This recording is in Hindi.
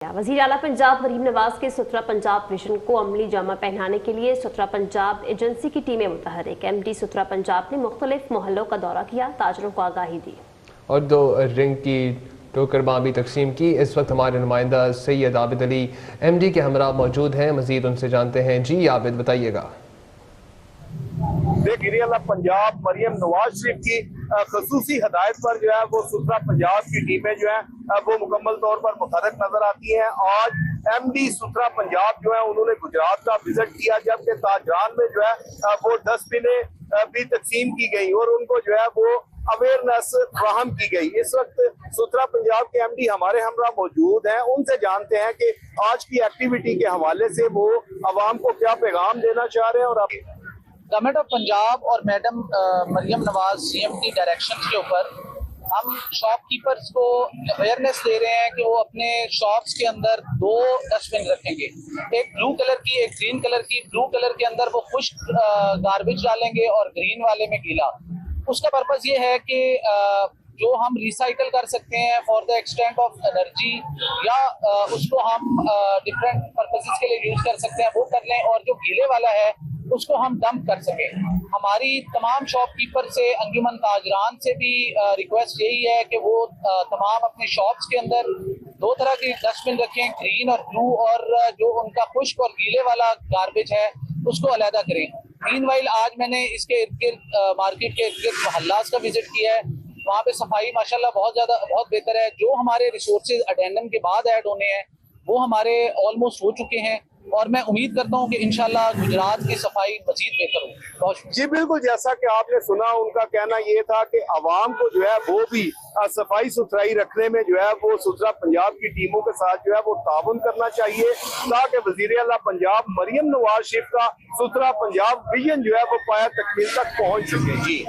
वज़ीर आला पंजाब मरीम नवाज के सुथरा पंजाब विजन को अमली जामा पहनाने के लिए सुथरा पंजाब एजेंसी की टीमें मुतहरिक। MD सुथरा पंजाब ने मुख्तलिफ मोहल्लों का दौरा किया, ताजरों को आगाही दी और 2 रिंग की टोकर भी तकसीम की। इस वक्त हमारे नुमाइंदा सैयद आबिद अली MD के हमरा मौजूद हैं, मजीद उनसे जानते हैं। जी आबिद, बताइएगा। वज़ीर आला पंजाब मरियम नवाज शरीफ की खसूसी हदायत पर जो है वो सुथरा पंजाब की टीमें जो है वो मुकम्मल तौर पर मुतहरक नजर आती हैं। आज MD सुथरा पंजाब जो है उन्होंने गुजरात का विजिट किया, जबकि ताजरान में जो है वो डस्टबिनें भी तकसीम की गई और उनको जो है वो अवेयरनेस फराहम की गई। इस वक्त सुथरा पंजाब के MD हमारे हमरा मौजूद हैं, उनसे जानते हैं कि आज की एक्टिविटी के हवाले से वो अवाम को क्या पैगाम देना चाह रहे हैं। और गवर्नमेंट ऑफ पंजाब और मैडम मरियम नवाज CM की डायरेक्शन के ऊपर हम शॉपकीपर्स को अवेयरनेस दे रहे हैं कि वो अपने शॉप्स के अंदर 2 डस्टबिन रखेंगे, एक ब्लू कलर की, एक ग्रीन कलर की। ब्लू कलर के अंदर वो खुश्क गार्बेज डालेंगे और ग्रीन वाले में गीला। उसका पर्पस ये है कि जो हम रिसाइकल कर सकते हैं for the extent of energy या उसको हम डिफरेंट पर्पसेस के लिए यूज कर सकते हैं, वो कर लें, और जो गीले वाला है उसको हम डंप कर सकें। हमारी तमाम शॉपकीपर से, अंजुमन ताजरान से भी रिक्वेस्ट यही है कि वो तमाम अपने शॉप्स के अंदर 2 तरह की डस्टबिन रखें, ग्रीन और ब्लू, और जो उनका खुश्क और गीले वाला गार्बेज है उसको अलहदा करें। मीनवाइल आज मैंने इसके इर्द गिर्द मार्केट के इर्द गिर्द मोहल्लास का विजिट किया है, वहाँ पे सफाई माशाल्लाह बहुत बेहतर है। जो हमारे रिसोर्सेज अडेंडम के बाद ऐड होने हैं वो हमारे ऑलमोस्ट हो चुके हैं, और मैं उम्मीद करता हूं कि इंशाल्लाह गुजरात की सफाई मजीद बेहतर हो। बहुत जी बिल्कुल, जैसा कि आपने सुना, उनका कहना ये था कि आवाम को जो है वो भी सफाई सुथराई रखने में जो है वो सुथरा पंजाब की टीमों के साथ जो है वो ताउन करना चाहिए, ताकि वज़ीर आला पंजाब मरियम नवाज शरीफ का सुथरा पंजाब विजन जो है वो पाया तकमील तक पहुंच सके। जी।